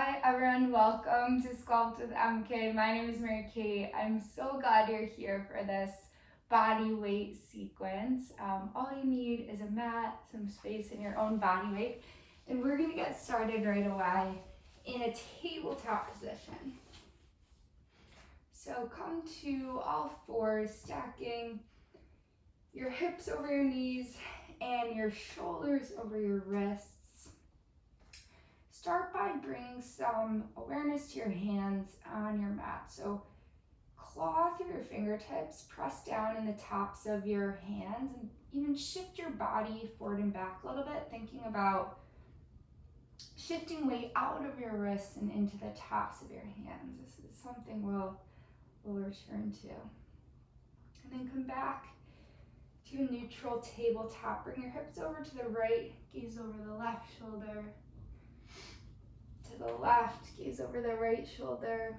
Hi everyone, welcome to Sculpt with MK. My name is Mary Kate. I'm so glad you're here for this body weight sequence. All you need is a mat, some space, and your own body weight. And we're gonna get started right away in a tabletop position. So come to all fours, stacking your hips over your knees and your shoulders over your wrists. Start by bringing some awareness to your hands on your mat. So claw through your fingertips, press down in the tops of your hands, and even shift your body forward and back a little bit, thinking about shifting weight out of your wrists and into the tops of your hands. This is something we'll return to. And then come back to a neutral tabletop. Bring your hips over to the right, gaze over the left shoulder. To the left, gaze over the right shoulder.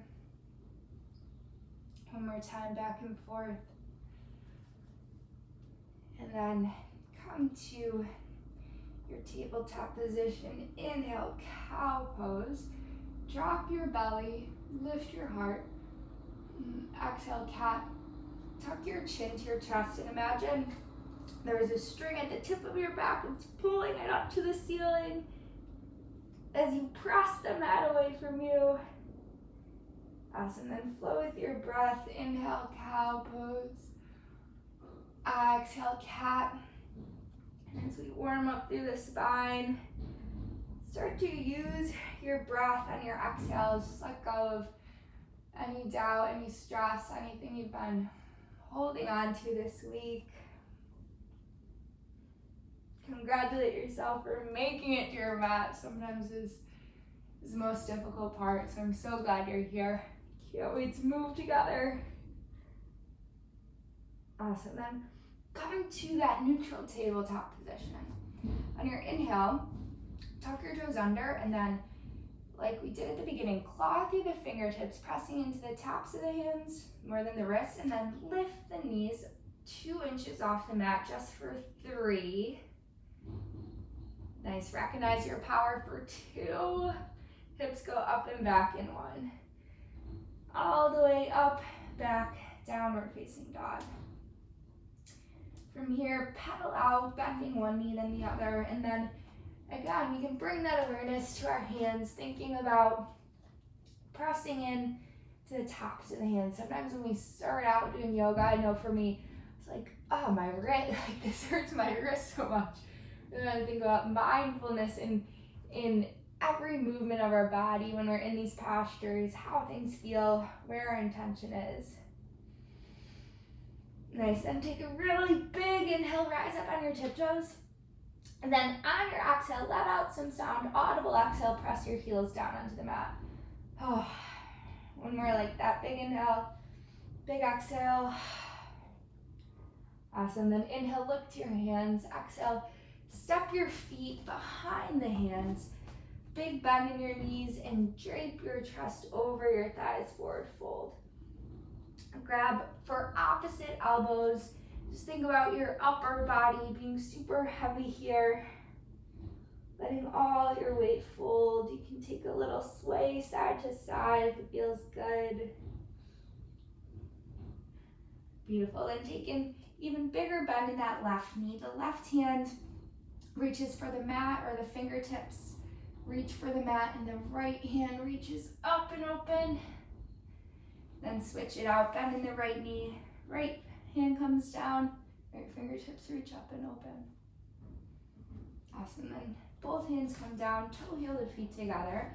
One more time, back and forth. And then come to your tabletop position. Inhale, cow pose. Drop your belly, lift your heart. Exhale, cat. Tuck your chin to your chest and imagine there is a string at the tip of your back. It's pulling it up to the ceiling. As you press the mat away from you. Awesome, then flow with your breath. Inhale, cow pose. Exhale, cat. And as we warm up through the spine, start to use your breath on your exhales. Just let go of any doubt, any stress, anything you've been holding on to this week. Congratulate yourself for making it to your mat. Sometimes is the most difficult part, so I'm so glad you're here. Can't wait to move together. Awesome, then coming to that neutral tabletop position. On your inhale, tuck your toes under, and then like we did at the beginning, claw through the fingertips, pressing into the tops of the hands more than the wrists, and then lift the knees 2 inches off the mat just for 3. Nice, recognize your power for 2. Hips go up and back in 1. All the way up, back, downward facing dog. From here, pedal out, bending one knee then the other, and then again, we can bring that awareness to our hands, thinking about pressing in to the tops of the hands. Sometimes when we start out doing yoga, I know for me, it's like, oh, my wrist, like this hurts my wrist so much. And then I think about mindfulness in every movement of our body when we're in these postures, how things feel, where our intention is. Nice, then take a really big inhale, rise up on your tiptoes. And then on your exhale, let out some sound, audible exhale, press your heels down onto the mat. Oh, one more like that, big inhale, big exhale. Awesome, then inhale, look to your hands, exhale, step your feet behind the hands, big bend in your knees, and drape your chest over your thighs, forward fold. Grab for opposite elbows. Just think about your upper body being super heavy here. Letting all your weight fold. You can take a little sway side to side if it feels good. Beautiful. Then take an even bigger bend in that left knee. The left hand reaches for the mat, or the fingertips reach for the mat, and the right hand reaches up and open. Then switch it out, bend in the right knee, right hand comes down, right fingertips reach up and open. Awesome, then both hands come down, toe heel to feet together.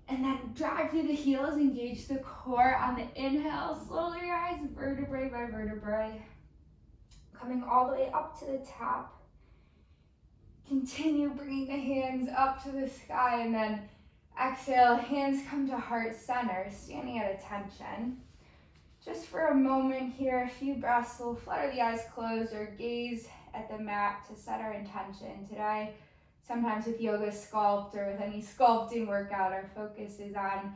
And then drive through the heels, engage the core on the inhale, slowly rise vertebrae by vertebrae. Coming all the way up to the top. Continue bringing the hands up to the sky, and then exhale, hands come to heart center, standing at attention. Just for a moment here, a few breaths, we'll flutter the eyes closed or gaze at the mat to set our intention. Today, sometimes with yoga sculpt or with any sculpting workout, our focus is on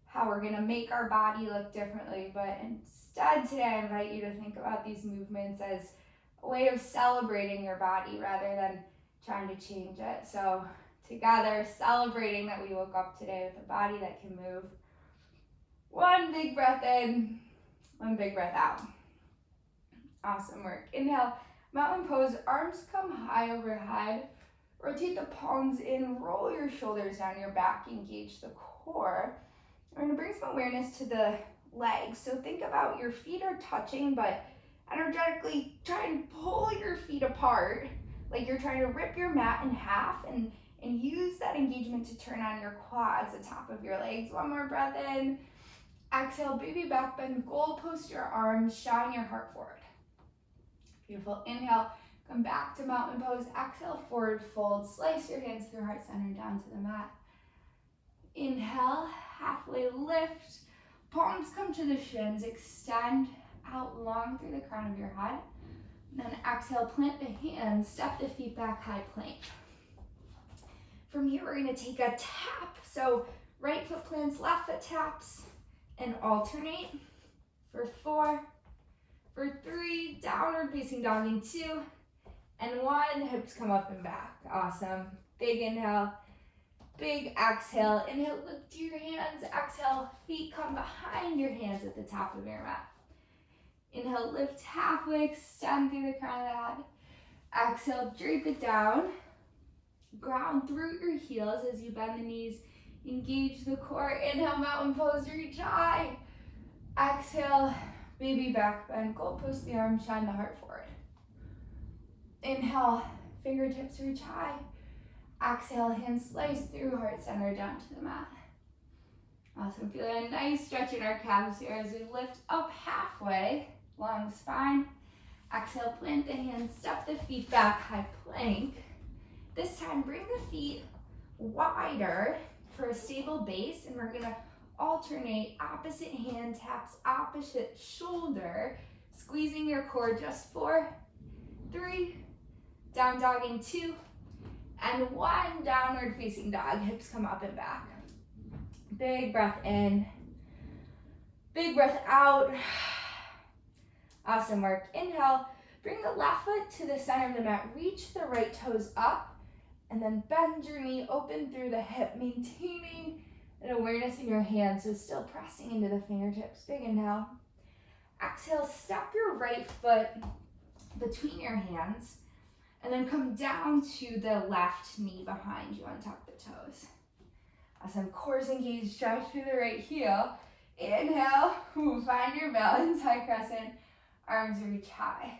how we're gonna make our body look differently. But instead today, I invite you to think about these movements as a way of celebrating your body rather than trying to change it. So together, celebrating that we woke up today with a body that can move. One big breath in, one big breath out. Awesome work. Inhale, mountain pose, arms come high overhead. Rotate the palms in, roll your shoulders down your back, engage the core. We're gonna bring some awareness to the legs. So think about your feet are touching, but energetically try and pull your feet apart, like you're trying to rip your mat in half, and use that engagement to turn on your quads, the top of your legs. One more breath in. Exhale, baby back bend, goal post your arms, shine your heart forward. Beautiful. Inhale, come back to mountain pose. Exhale, forward fold. Slice your hands through heart center down to the mat. Inhale, halfway lift. Palms come to the shins. Extend out long through the crown of your head. Then exhale, plant the hands, step the feet back, high plank. From here, we're gonna take a tap. So right foot plants, left foot taps, and alternate for 4, for 3, downward facing dog in 2, and 1, hips come up and back. Awesome. Big inhale, big exhale. Inhale, look to your hands. Exhale, feet come behind your hands at the top of your mat. Inhale, lift halfway, extend through the crown of the head. Exhale, drape it down. Ground through your heels as you bend the knees. Engage the core. Inhale, mountain pose, reach high. Exhale, baby back bend. Goal post the arms, shine the heart forward. Inhale, fingertips reach high. Exhale, hands slice through heart center down to the mat. Awesome. Feeling a nice stretch in our calves here as we lift up halfway. Long spine. Exhale, plant the hands, step the feet back, high plank. This time, bring the feet wider for a stable base, and we're gonna alternate opposite hand taps, opposite shoulder, squeezing your core. Just 4, 3, down dog in 2, and 1, downward facing dog. Hips come up and back. Big breath in, big breath out. Awesome work. Inhale, bring the left foot to the center of the mat, reach the right toes up, and then bend your knee, open through the hip, maintaining an awareness in your hands, so still pressing into the fingertips. Big inhale. Exhale, step your right foot between your hands, and then come down to the left knee behind you, untuck the toes. Awesome, core's engaged, stretch through the right heel. Inhale, find your balance, high crescent, arms reach high.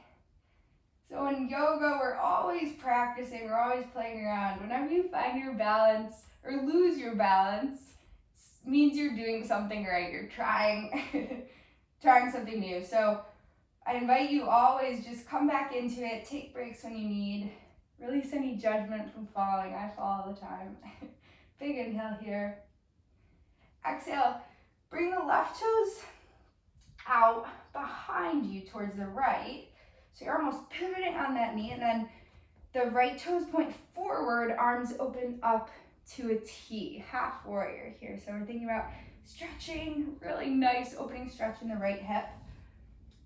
So in yoga, we're always practicing, we're always playing around. Whenever you find your balance or lose your balance, it means you're doing something right. You're trying, trying something new. So I invite you always just come back into it, take breaks when you need, release any judgment from falling. I fall all the time. Big inhale here. Exhale, bring the left toes out behind you towards the right. So you're almost pivoting on that knee, and then the right toes point forward, arms open up to a T, half warrior here. So we're thinking about stretching, really nice opening stretch in the right hip.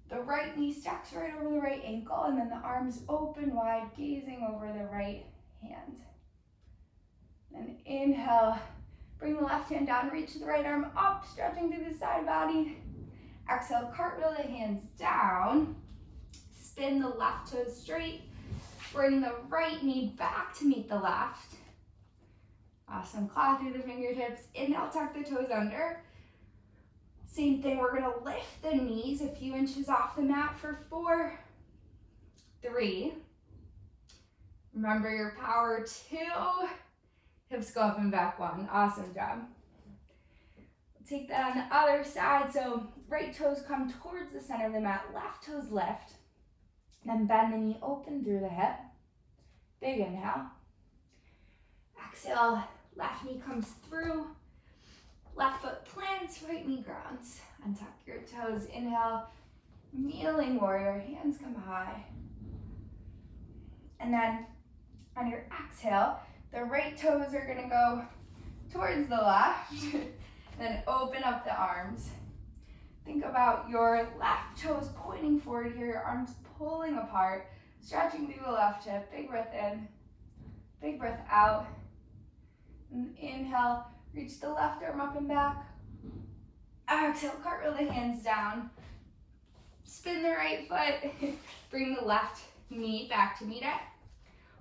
The right knee stacks right over the right ankle, and then the arms open wide, gazing over the right hand. Then inhale, bring the left hand down, reach the right arm up, stretching through the side body. Exhale, cartwheel the hands down. Spin the left toes straight. Bring the right knee back to meet the left. Awesome, claw through the fingertips. Inhale, tuck the toes under. Same thing, we're gonna lift the knees a few inches off the mat for 4, 3. Remember your power, 2. Hips go up and back, 1. Awesome job. Take that on the other side. So right toes come towards the center of the mat, left toes lift. Then bend the knee open through the hip. Big inhale. Exhale, left knee comes through. Left foot plants, right knee grounds. Untuck your toes. Inhale, kneeling warrior, hands come high. And then on your exhale, the right toes are gonna go towards the left. Then open up the arms. Think about your left toes pointing forward here, your arms pulling apart, stretching through the left hip. Big breath in, big breath out. And inhale, reach the left arm up and back. Exhale, cartwheel the hands down. Spin the right foot. Bring the left knee back to meet it.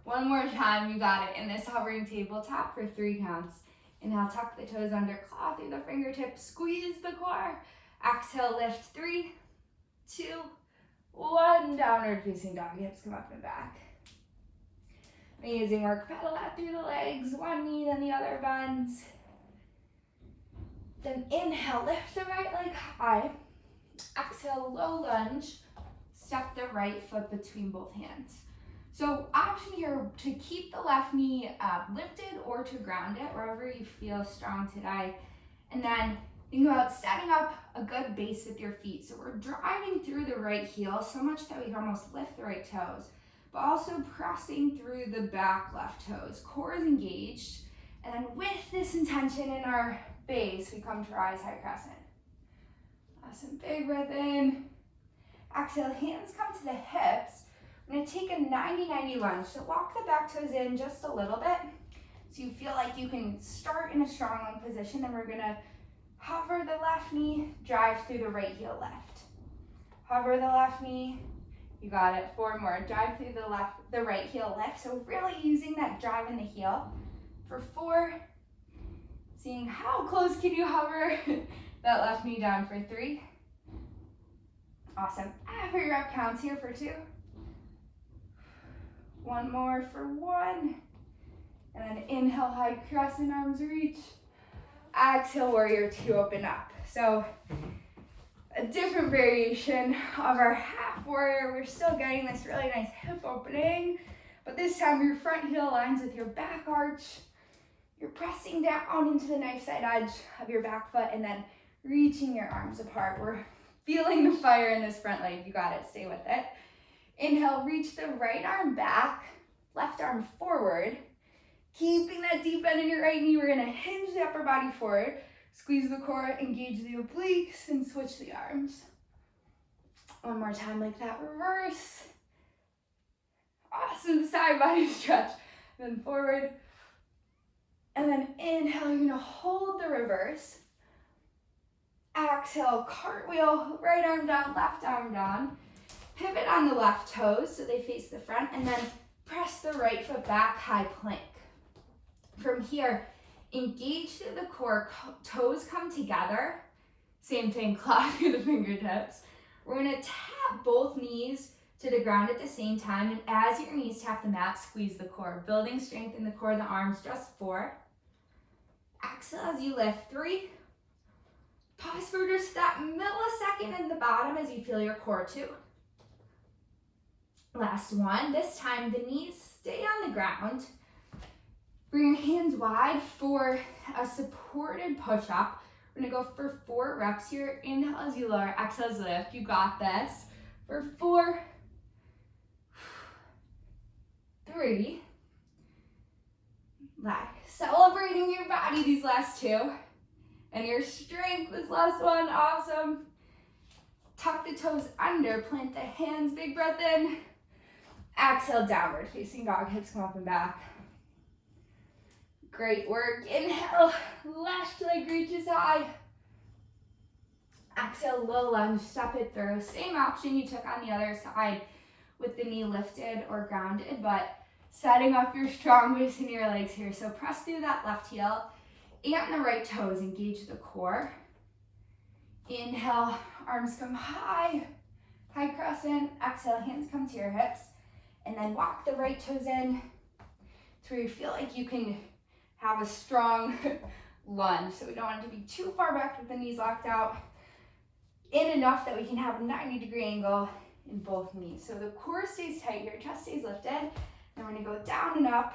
One more time, you got it. In this hovering tabletop for 3 counts. Inhale, tuck the toes under, claw through the fingertips, squeeze the core. Exhale, lift 3, 2, 1. Downward facing dog, hips come up and back. Amazing work, pedal out through the legs, one knee, then the other bends. Then inhale, lift the right leg high. Exhale, low lunge. Step the right foot between both hands. So option here to keep the left knee lifted or to ground it, wherever you feel strong today. And then think about setting up a good base with your feet. So we're driving through the right heel so much that we can almost lift the right toes, but also pressing through the back left toes. Core is engaged. And then with this intention in our base, we come to rise high crescent. Awesome, big breath in. Exhale, hands come to the hips. I'm gonna take a 90-90 lunge. So walk the back toes in just a little bit so you feel like you can start in a strong lung position. Then we're gonna hover the left knee, drive through the right heel lift. Hover the left knee, you got it. 4 more, drive through the right heel lift. So really using that drive in the heel. For 4, seeing how close can you hover that left knee down for 3. Awesome, every rep counts here for 2. 1 more for 1. And then inhale, high crescent, arms reach. Exhale, warrior 2, open up. So a different variation of our half warrior. We're still getting this really nice hip opening, but this time your front heel aligns with your back arch. You're pressing down into the knife side edge of your back foot and then reaching your arms apart. We're feeling the fire in this front leg. You got it, stay with it. Inhale, reach the right arm back, left arm forward. Keeping that deep bend in your right knee, we're gonna hinge the upper body forward, squeeze the core, engage the obliques, and switch the arms. 1 more time like that, reverse. Awesome, side body stretch. Then forward. And then inhale, you're gonna hold the reverse. Exhale, cartwheel, right arm down, left arm down. Pivot on the left toes so they face the front, and then press the right foot back, high plank. From here, engage through the core, toes come together. Same thing, claw through the fingertips. We're gonna tap both knees to the ground at the same time, and as your knees tap the mat, squeeze the core. Building strength in the core, the arms, just 4. Exhale as you lift, 3. Pause for just that millisecond in the bottom as you feel your core, 2. Last 1, this time the knees stay on the ground. Bring your hands wide for a supported push-up. We're gonna go for 4 reps here. Inhale as you lower, exhale as you lift. You got this. For 4, 3, celebrating your body these last 2. And your strength this last 1, awesome. Tuck the toes under, plant the hands, big breath in. Exhale, downward facing dog, hips come up and back. Great work. Inhale, left leg reaches high. Exhale, low lunge, step it through. Same option you took on the other side with the knee lifted or grounded, but setting up your strong base in your legs here. So press through that left heel and the right toes, engage the core. Inhale, arms come high, high crescent. Exhale, hands come to your hips. And then walk the right toes in to where you feel like you can have a strong lunge. So we don't want it to be too far back with the knees locked out. In enough that we can have a 90-degree angle in both knees. So the core stays tight, your chest stays lifted. And we're gonna go down and up.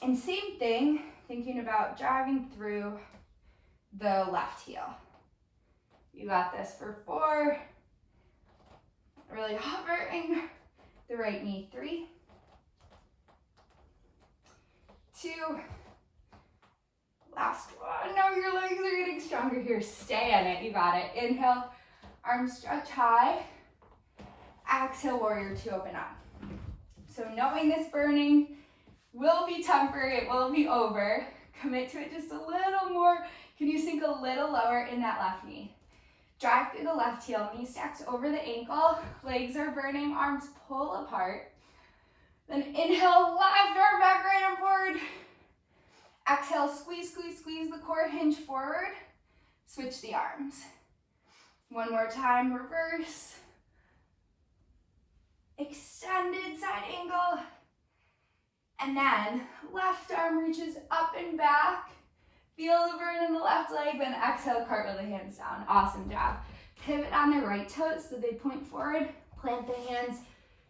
And same thing, thinking about driving through the left heel. You got this for 4. Really hovering the right knee, 3, 2, last 1. Now your legs are getting stronger here. Stay in it, you got it. Inhale, arms stretch high. Exhale, warrior 2, open up. So knowing this burning, will be temporary, it will be over. Commit to it just a little more. Can you sink a little lower in that left knee? Drive through the left heel, knee stacks over the ankle, legs are burning, arms pull apart. Then inhale, left arm back, right arm forward. Exhale, squeeze, squeeze, squeeze the core, hinge forward. Switch the arms. One more time, reverse. Extended side angle. And then left arm reaches up and back. Feel the burn in the left leg, then exhale, cartwheel the hands down. Awesome job. Pivot on the right toes so they point forward. Plant the hands.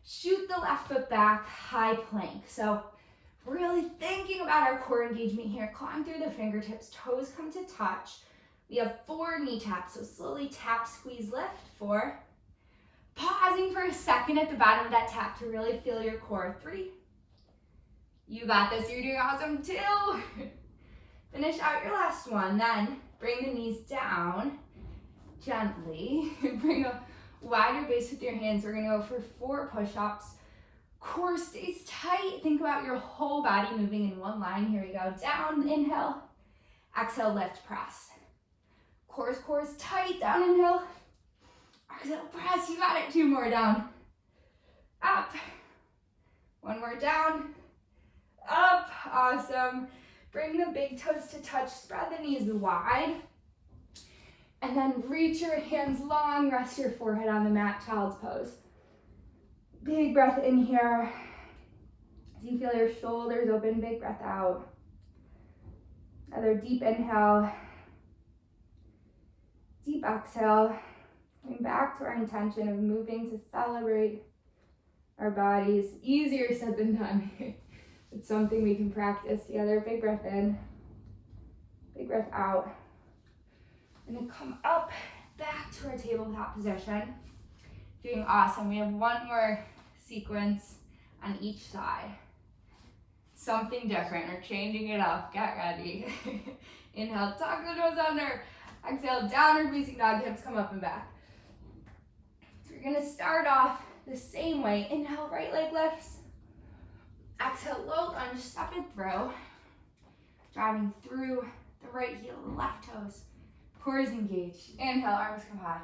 Shoot the left foot back, high plank. So really thinking about our core engagement here. Clawing through the fingertips, toes come to touch. We have 4 knee taps, so slowly tap, squeeze, lift. 4. Pausing for a second at the bottom of that tap to really feel your core. 3. You got this, you're doing awesome. 2. Finish out your last one. Then bring the knees down gently. Bring a wider base with your hands. We're gonna go for 4 push-ups. Core stays tight. Think about your whole body moving in one line. Here we go. Down, inhale. Exhale, lift, press. Core is tight. Down, inhale. Exhale, press. You got it. 2 more down. Up. 1 more down. Up. Awesome. Bring the big toes to touch. Spread the knees wide. And then reach your hands long. Rest your forehead on the mat, child's pose. Big breath in here. As you feel your shoulders open, big breath out. Another deep inhale. Deep exhale. Coming back to our intention of moving to celebrate our bodies. Easier said than done. It's something we can practice together. Big breath in. Big breath out. And then come up back to our tabletop position. Doing awesome. We have 1 more sequence on each side. Something different. We're changing it up. Get ready. Inhale, tuck the toes under. Exhale, downward facing dog, hips come up and back. So we're gonna start off the same way. Inhale, right leg lifts. Exhale, low lunge, step it through. Driving through the right heel, left toes. Core is engaged. Inhale, arms come high.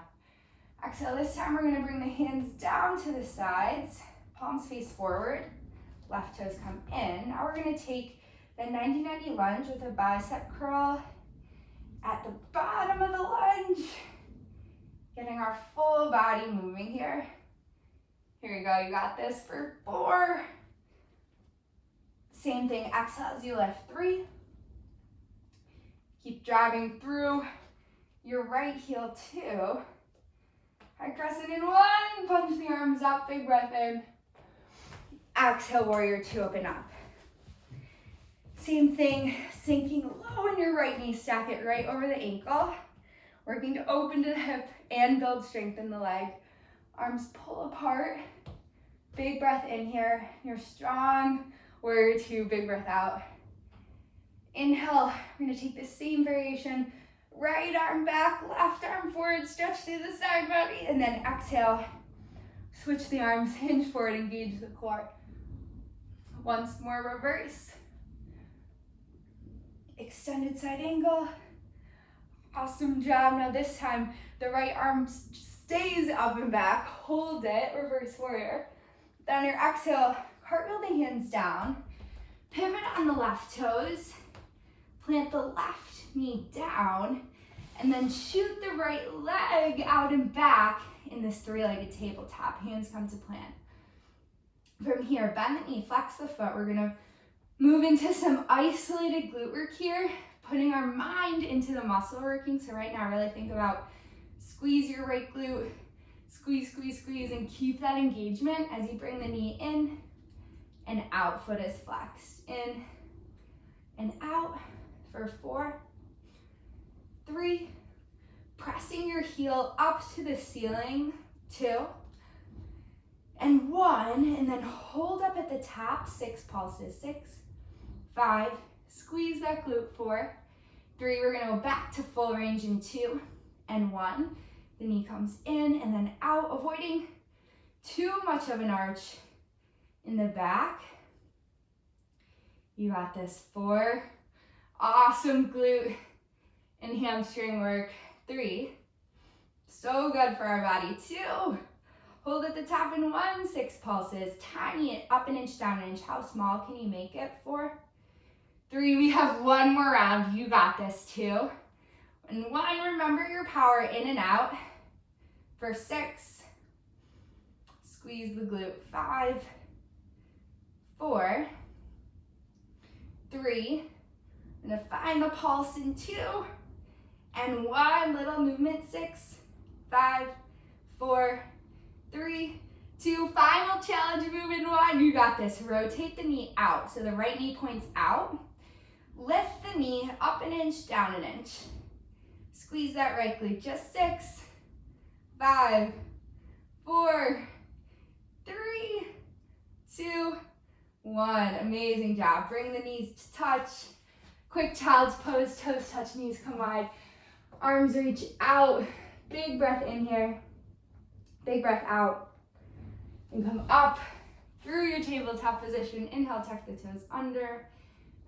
Exhale, this time we're gonna bring the hands down to the sides. Palms face forward. Left toes come in. Now we're gonna take the 90-90 lunge with a bicep curl at the bottom of the lunge. Getting our full body moving here. Here we go, you got this for 4. Same thing, exhale as you lift. 3. Keep driving through your right heel. 2. High crescent in 1. Punch the arms up, big breath in. Exhale, warrior 2, open up. Same thing, sinking low in your right knee, stack it right over the ankle. Working to open to the hip and build strength in the leg. Arms pull apart. Big breath in here. You're strong. Warrior 2, big breath out. Inhale, we're gonna take the same variation. Right arm back, left arm forward, stretch through the side body, and then exhale. Switch the arms, hinge forward, engage the core. Once more, reverse. Extended side angle. Awesome job. Now this time, the right arm stays up and back. Hold it, reverse warrior. Then on your exhale, cartwheel the hands down. Pivot on the left toes. Plant the left knee down. And then shoot the right leg out and back in this 3-legged tabletop. Hands come to plant. From here, bend the knee, flex the foot. We're gonna move into some isolated glute work here, putting our mind into the muscle working. So right now, really think about squeeze your right glute, squeeze, squeeze, squeeze, and keep that engagement as you bring the knee in and out. Foot is flexed. In and out for 4, 3, pressing your heel up to the ceiling. 2, and 1, and then hold up at the top. 6 pulses. 6, 5, squeeze that glute. 4, 3, we're gonna go back to full range in 2 and 1. The knee comes in and then out, avoiding too much of an arch in the back. You got this. 4. Awesome glute and hamstring work. 3. So good for our body. 2. Hold at the top in 1. 6 pulses. Tiny, up an inch, down an inch. How small can you make it? 4. 3. We have 1 more round. You got this. 2. And 1. Remember your power in and out. For 6. Squeeze the glute. 5. 4. 3. I'm gonna find the pulse in 2. And 1. Little movement. 6. 5. 4. 3. 2. Final challenge move in 1. You got this. Rotate the knee out. So the right knee points out. Lift the knee up an inch, down an inch. Squeeze that right glute. Just 6. 5. 4. 3. 2. 1. Amazing job. Bring the knees to touch. Quick child's pose. Toes touch, knees come wide. Arms reach out. Big breath in here. Big breath out. And come up through your tabletop position. Inhale, tuck the toes under.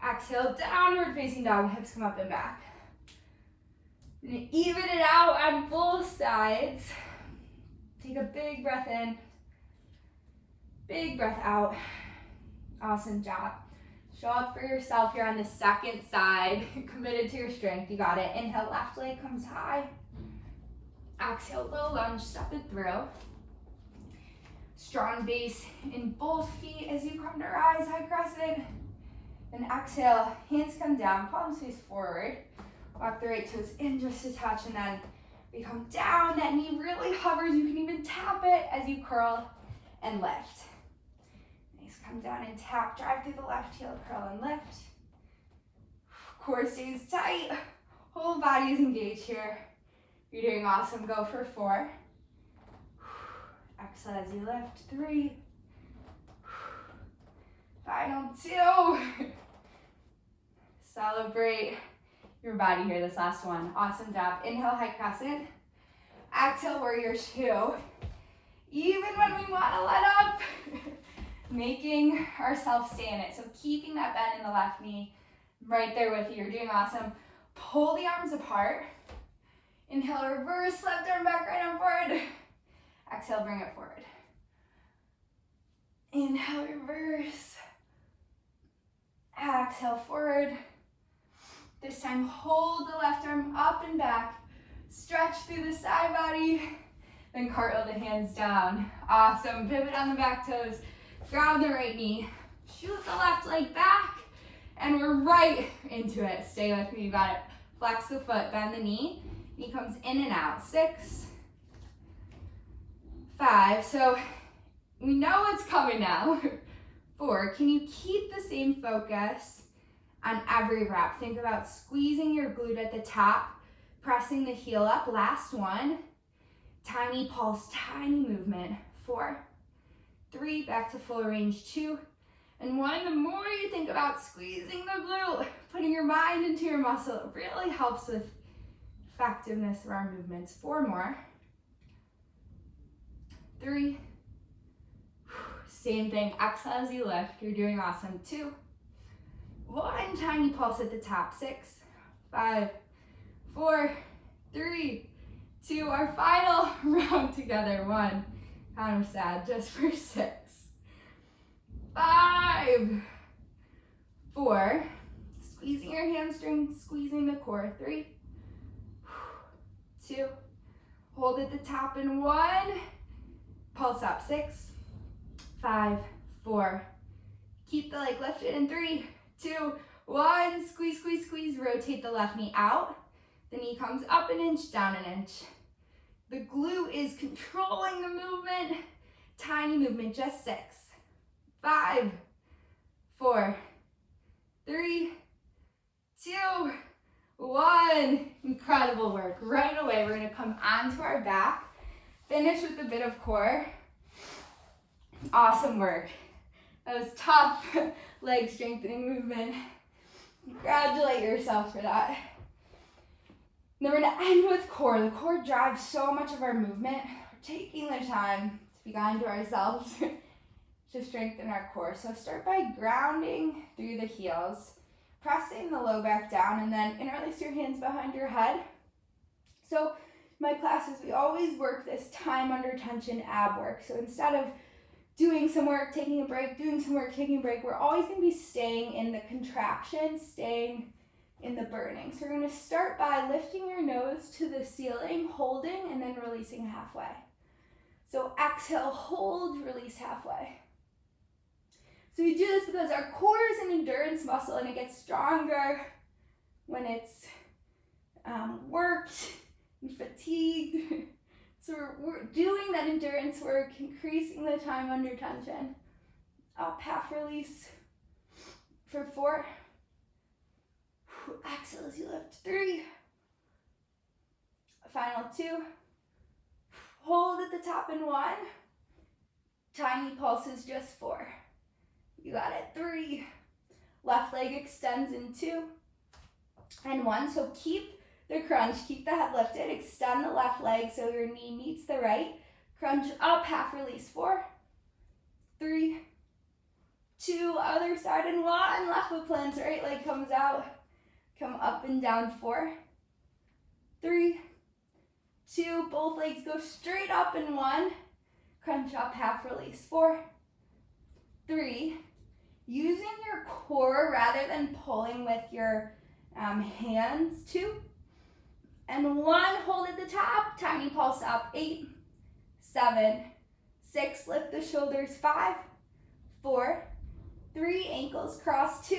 Exhale, downward facing dog. Hips come up and back. And even it out on both sides. Take a big breath in. Big breath out. Awesome job. Show up for yourself. You're on the second side. Committed to your strength. You got it. Inhale, left leg comes high. Exhale, low lunge, step it through. Strong base in both feet as you come to rise, high crescent. And exhale, hands come down, palms face forward. Walk the right toes in just a touch, and then we come down. That knee really hovers. You can even tap it as you curl and lift. Nice, come down and tap. Drive through the left heel, curl and lift. Core stays tight. Whole body is engaged here. You're doing awesome. Go for 4. Exhale as you lift. 3. Final 2. Celebrate your body here, this last one. Awesome job. Inhale, high crescent. Exhale, warrior 2. Even when we want to let up, making ourselves stay in it. So keeping that bend in the left knee right there with you. You're doing awesome. Pull the arms apart. Inhale, reverse, left arm back, right arm forward. Exhale, bring it forward. Inhale, reverse. Exhale, forward. This time, hold the left arm up and back. Stretch through the side body. Then cartwheel the hands down. Awesome. Pivot on the back toes. Ground the right knee. Shoot the left leg back. And we're right into it. Stay with me. You got it. Flex the foot. Bend the knee. Knee comes in and out. 6. 5. So we know what's coming now. 4. Can you keep the same focus on every rep? Think about squeezing your glute at the top, pressing the heel up. Last one. Tiny pulse, tiny movement. 4. 3. Back to full range. 2. And 1. The more you think about squeezing the glute, putting your mind into your muscle, it really helps with effectiveness of our movements. 4 more. 3. Same thing. Exhale as you lift. You're doing awesome. 2. 1 tiny pulse at the top. 6. 5. 4. 3. 2. Our final round together. 1. Kind of sad. Just for 6. 5. 4. Squeezing your hamstring. Squeezing the core. 3. 2. Hold at the top in 1. Pulse up. 6. 5. 4. Keep the leg lifted in 3, 2, 1. Squeeze, squeeze, squeeze. Rotate the left knee out. The knee comes up an inch, down an inch. The glute is controlling the movement. Tiny movement, just 6. 5. 4. 3, 2, 1. Incredible work. Right away, we're going to come onto our back. Finish with a bit of core. Awesome work. That was tough leg strengthening movement. Congratulate yourself for that. Then we're going to end with core. The core drives so much of our movement. We're taking the time to be kind to ourselves. to strengthen our core. So start by grounding through the heels, pressing the low back down, and then interlace your hands behind your head. So my classes, we always work this time under tension ab work. So instead of doing some work, taking a break, doing some work, taking a break, we're always going to be staying in the contraction, staying in the burning. So we're going to start by lifting your nose to the ceiling, holding, and then releasing halfway. So exhale, hold, release halfway. So we do this because our core is an endurance muscle and it gets stronger when it's worked and fatigued. So we're doing that endurance work, increasing the time under tension. Up, half release for 4. Exhale as you lift, 3. Final 2. Hold at the top in 1. Tiny pulses, just 4. You got it, 3. Left leg extends in 2 and 1. So keep the crunch, keep the head lifted, extend the left leg so your knee meets the right. Crunch up, half release, 4, 3, 2, other side and 1. Left foot plants, right leg comes out. Come up and down, 4, 3, 2, both legs go straight up in 1. Crunch up, half release, 4, 3. Using your core rather than pulling with your hands, 2, and 1. Hold at the top, tiny pulse up, 8, 7, 6, lift the shoulders, 5, 4, 3, ankles cross, 2,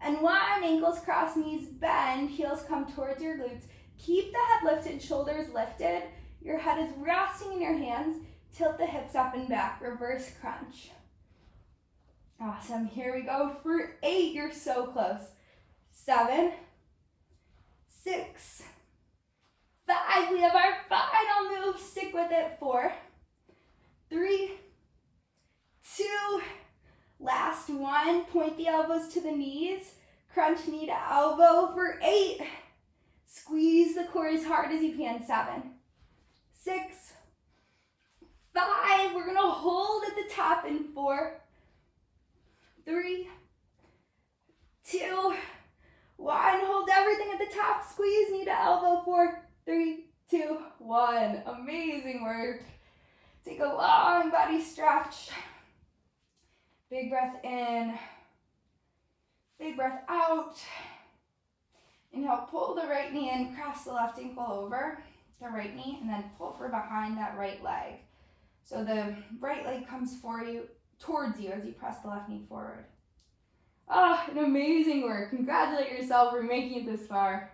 and 1, ankles cross, knees bend, heels come towards your glutes. Keep the head lifted, shoulders lifted. Your head is resting in your hands. Tilt the hips up and back, reverse crunch. Awesome, here we go for 8, you're so close. 7, 6, 5, we have our final move, stick with it, 4, 3, 2, last 1, point the elbows to the knees, crunch knee to elbow for 8, squeeze the core as hard as you can, 7, 6, 5, we're gonna hold at the top in 4, 3, 2, 1, hold everything at the top, squeeze knee to elbow, 4, 3, 2, 1, amazing work. Take a long body stretch. Big breath in, big breath out. Inhale, pull the right knee in, cross the left ankle over the right knee, and then pull for behind that right leg. So the right leg comes towards you as you press the left knee forward. Oh, an amazing work. Congratulate yourself for making it this far.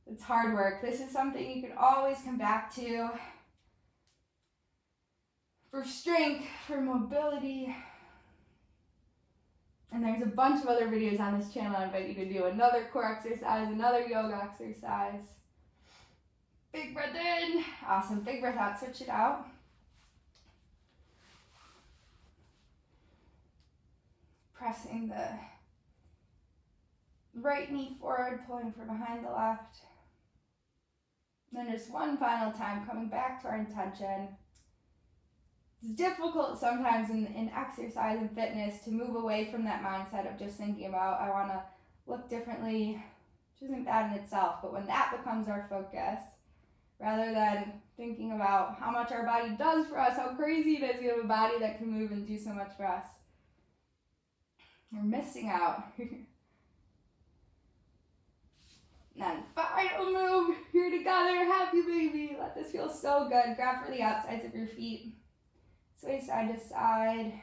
It's hard work. This is something you can always come back to for strength, for mobility. And there's a bunch of other videos on this channel I invite you to do. Another core exercise, another yoga exercise. Big breath in. Awesome. Big breath out. Switch it out. Pressing the right knee forward, pulling from behind the left. Then just one final time, coming back to our intention. It's difficult sometimes in exercise and fitness to move away from that mindset of just thinking about, I want to look differently, which isn't bad in itself, but when that becomes our focus, rather than thinking about how much our body does for us, how crazy it is, we have a body that can move and do so much for us, we're missing out. And then final move, here together, happy baby. Let this feel so good. Grab for the outsides of your feet. Sway side to side.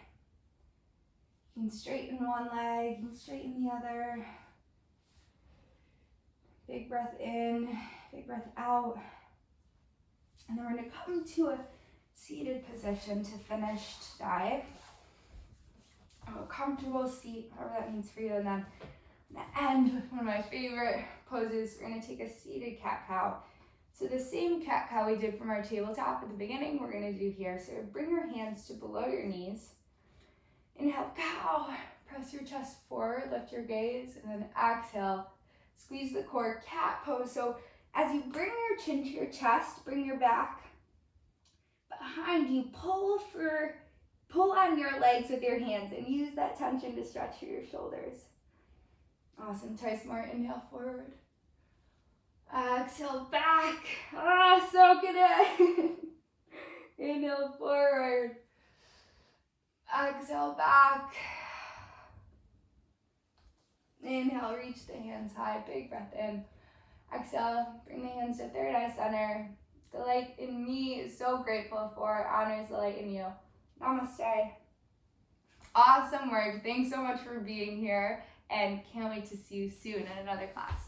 You can straighten one leg, you can straighten the other. Big breath in, big breath out. And then we're gonna come to a seated position to finish dive. A comfortable seat, whatever that means for you. And then I'm gonna end with one of my favorite poses. We're gonna take a seated cat-cow. So the same cat-cow we did from our tabletop at the beginning, we're gonna do here. So bring your hands to below your knees. Inhale, cow. Press your chest forward, lift your gaze, and then exhale. Squeeze the core, cat pose. So as you bring your chin to your chest, bring your back behind you, pull for pull on your legs with your hands and use that tension to stretch through your shoulders. Awesome. Twice more. Inhale forward. Exhale back. Ah, soak it in. Inhale forward. Exhale back. Inhale, reach the hands high. Big breath in. Exhale, bring the hands to third eye center. The light in me is so grateful for, honors the light in you. Namaste. Awesome work. Thanks so much for being here, and can't wait to see you soon in another class.